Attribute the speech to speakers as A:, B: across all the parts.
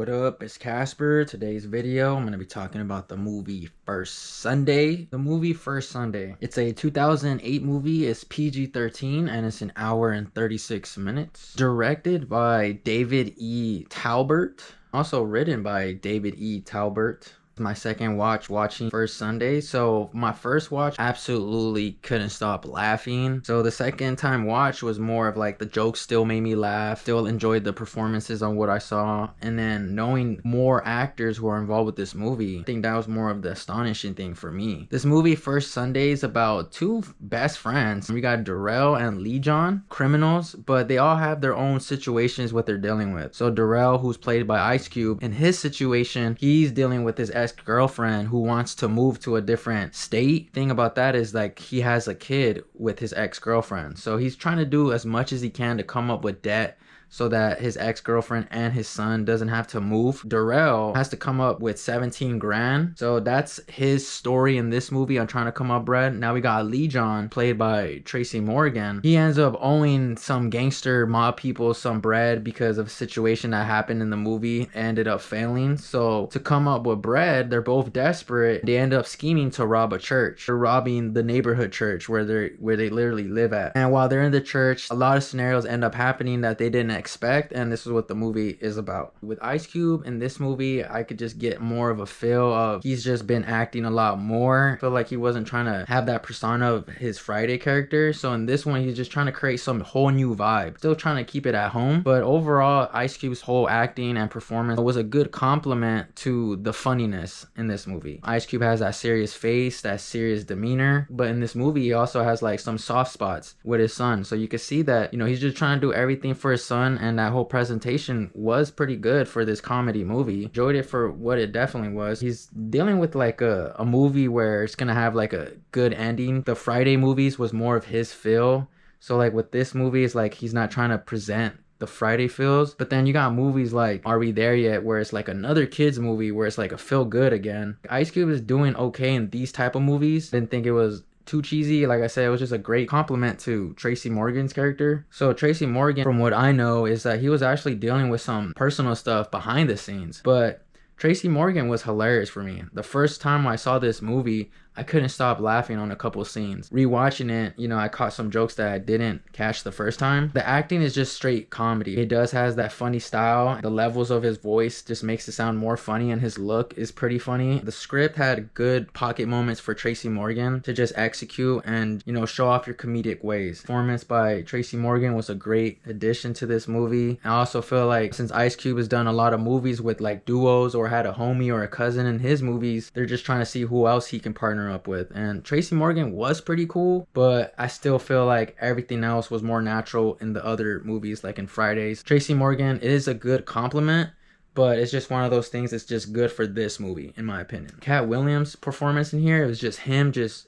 A: What up? It's Casper. Today's video, I'm going to be talking about the movie First Sunday. The movie First Sunday. It's a 2008 movie. It's PG-13 and it's an hour and 36 minutes. Directed by David E. Talbert. Also written by David E. Talbert. My second watching First Sunday. So my first watch absolutely couldn't stop laughing. So the second time watch was more of like the jokes still made me laugh, still enjoyed the performances on what I saw, and then knowing more actors who are involved with this movie, I think that was more of the astonishing thing for me. This movie First Sunday is about two best friends. We got Darrell and Lee John, criminals, but they all have their own situations what they're dealing with. So Darrell, who's played by Ice Cube, in his situation, he's dealing with his ex-girlfriend who wants to move to a different state. Thing about that is like he has a kid with his ex-girlfriend, so he's trying to do as much as he can to come up with debt so that his ex-girlfriend and his son doesn't have to move. Darrell has to come up with 17 grand. So that's his story in this movie on trying to come up bread. Now we got Lee John, played by Tracy Morgan. He ends up owing some gangster mob people some bread because of a situation that happened in the movie, ended up failing. So to come up with bread, they're both desperate. They end up scheming to rob a church. They're robbing the neighborhood church where they literally live at. And while they're in the church, a lot of scenarios end up happening that they didn't expect, and this is what the movie is about. With Ice Cube in this movie, I could just get more of a feel of he's just been acting a lot more. I feel like he wasn't trying to have that persona of his Friday character, so in this one he's just trying to create some whole new vibe, still trying to keep it at home. But overall, Ice Cube's whole acting and performance was a good compliment to the funniness in this movie. Ice Cube has that serious face, that serious demeanor, but in this movie he also has like some soft spots with his son, so you can see that, you know, he's just trying to do everything for his son, and that whole presentation was pretty good for this comedy movie. Enjoyed it for what it definitely was. He's dealing with like a movie where it's gonna have like a good ending. The Friday movies was more of his feel, so like with this movie, it's like he's not trying to present the Friday feels. But then you got movies like Are We There Yet, where it's like another kids movie where it's like a feel good again. Ice Cube is doing okay in these type of movies. Didn't think it was too cheesy. Like I said, it was just a great compliment to Tracy Morgan's character. So Tracy Morgan, from what I know, is that he was actually dealing with some personal stuff behind the scenes, but Tracy Morgan was hilarious for me. The first time I saw this movie, I couldn't stop laughing on a couple scenes. Rewatching it, you know, I caught some jokes that I didn't catch the first time. The acting is just straight comedy. He does has that funny style. The levels of his voice just makes it sound more funny, and his look is pretty funny. The script had good pocket moments for Tracy Morgan to just execute and, you know, show off your comedic ways. Performance by Tracy Morgan was a great addition to this movie. I also feel like since Ice Cube has done a lot of movies with like duos or had a homie or a cousin in his movies, they're just trying to see who else he can partner up with, and Tracy Morgan was pretty cool, but I still feel like everything else was more natural in the other movies, like in Fridays. Tracy Morgan is a good compliment, but it's just one of those things that's just good for this movie in my opinion. Katt Williams' performance in here, it was just him just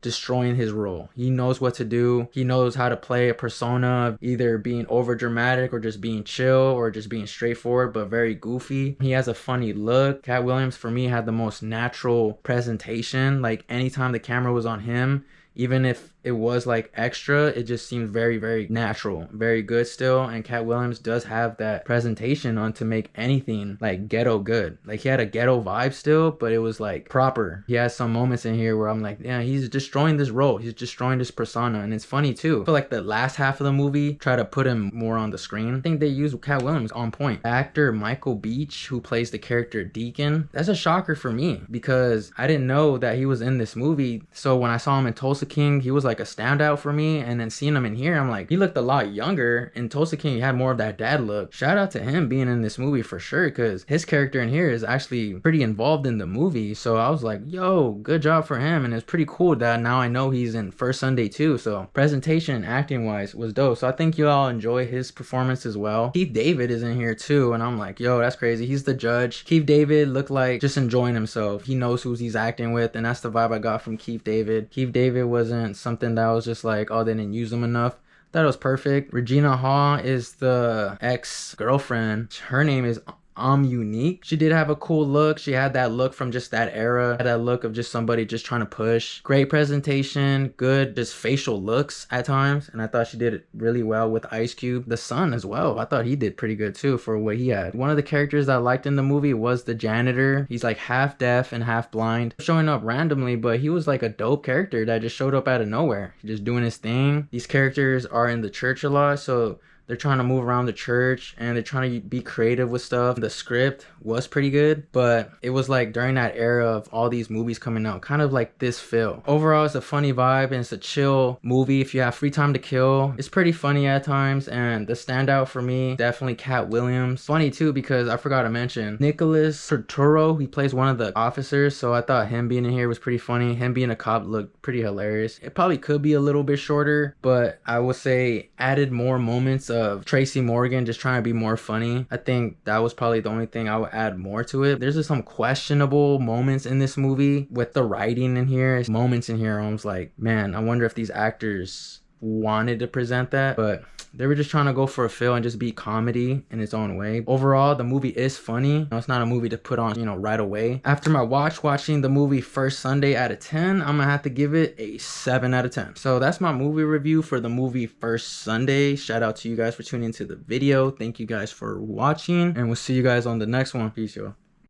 A: destroying his role. He knows what to do. He knows how to play a persona of either being over dramatic or just being chill or just being straightforward but very goofy. He has a funny look. Katt Williams for me had the most natural presentation. Like anytime the camera was on him, even if it was like extra, it just seemed very, very natural, very good still. And Katt Williams does have that presentation on to make anything like ghetto good. Like he had a ghetto vibe still, but it was like proper. He has some moments in here where I'm like, yeah, he's destroying this role, he's destroying this persona. And it's funny too, I feel like the last half of the movie try to put him more on the screen. I think they used Katt Williams on point. Actor Michael Beach, who plays the character Deacon, that's a shocker for me because I didn't know that he was in this movie. So when I saw him in Tulsa King, he was like a standout for me, and then seeing him in here, I'm like, he looked a lot younger. In Tulsa King, he had more of that dad look. Shout out to him being in this movie for sure, because his character in here is actually pretty involved in the movie. So I was like, yo, good job for him. And it's pretty cool that now I know he's in First Sunday too. So presentation and acting wise was dope. So I think you all enjoy his performance as well. Keith David is in here too, and I'm like, yo, that's crazy. He's the judge. Keith David looked like just enjoying himself. He knows who he's acting with, and that's the vibe I got from Keith David. Keith David wasn't something that was just like, oh, they didn't use him enough. That was perfect. Regina Hall is the ex-girlfriend. Her name is unique. She did have a cool look. She had that look from just that era, had that look of just somebody just trying to push. Great presentation, good just facial looks at times, and I thought she did it really well with Ice Cube. The son as well, I thought he did pretty good too for what he had. One of the characters I liked in the movie was the janitor. He's like half deaf and half blind, showing up randomly, but he was like a dope character that just showed up out of nowhere, just doing his thing. These characters are in the church a lot, so they're trying to move around the church and they're trying to be creative with stuff. The script was pretty good, but it was like during that era of all these movies coming out, kind of like this feel. Overall, it's a funny vibe and it's a chill movie. If you have free time to kill, it's pretty funny at times. And the standout for me, definitely Katt Williams. Funny too, because I forgot to mention Nicholas Turturro. He plays one of the officers, so I thought him being in here was pretty funny. Him being a cop looked pretty hilarious. It probably could be a little bit shorter, but I would say added more moments of Tracy Morgan just trying to be more funny. I think that was probably the only thing I would add more to it. There's just some questionable moments in this movie with the writing in here. Moments in here I was like, man, I wonder if these actors wanted to present that, but they were just trying to go for a feel and just be comedy in its own way. Overall, the movie is funny. It's not a movie to put on, right away. After my watching the movie First Sunday out of 10, I'm gonna have to give it a 7 out of 10. So that's my movie review for the movie First Sunday. Shout out to you guys for tuning into the video. Thank you guys for watching, and we'll see you guys on the next one. Peace, y'all.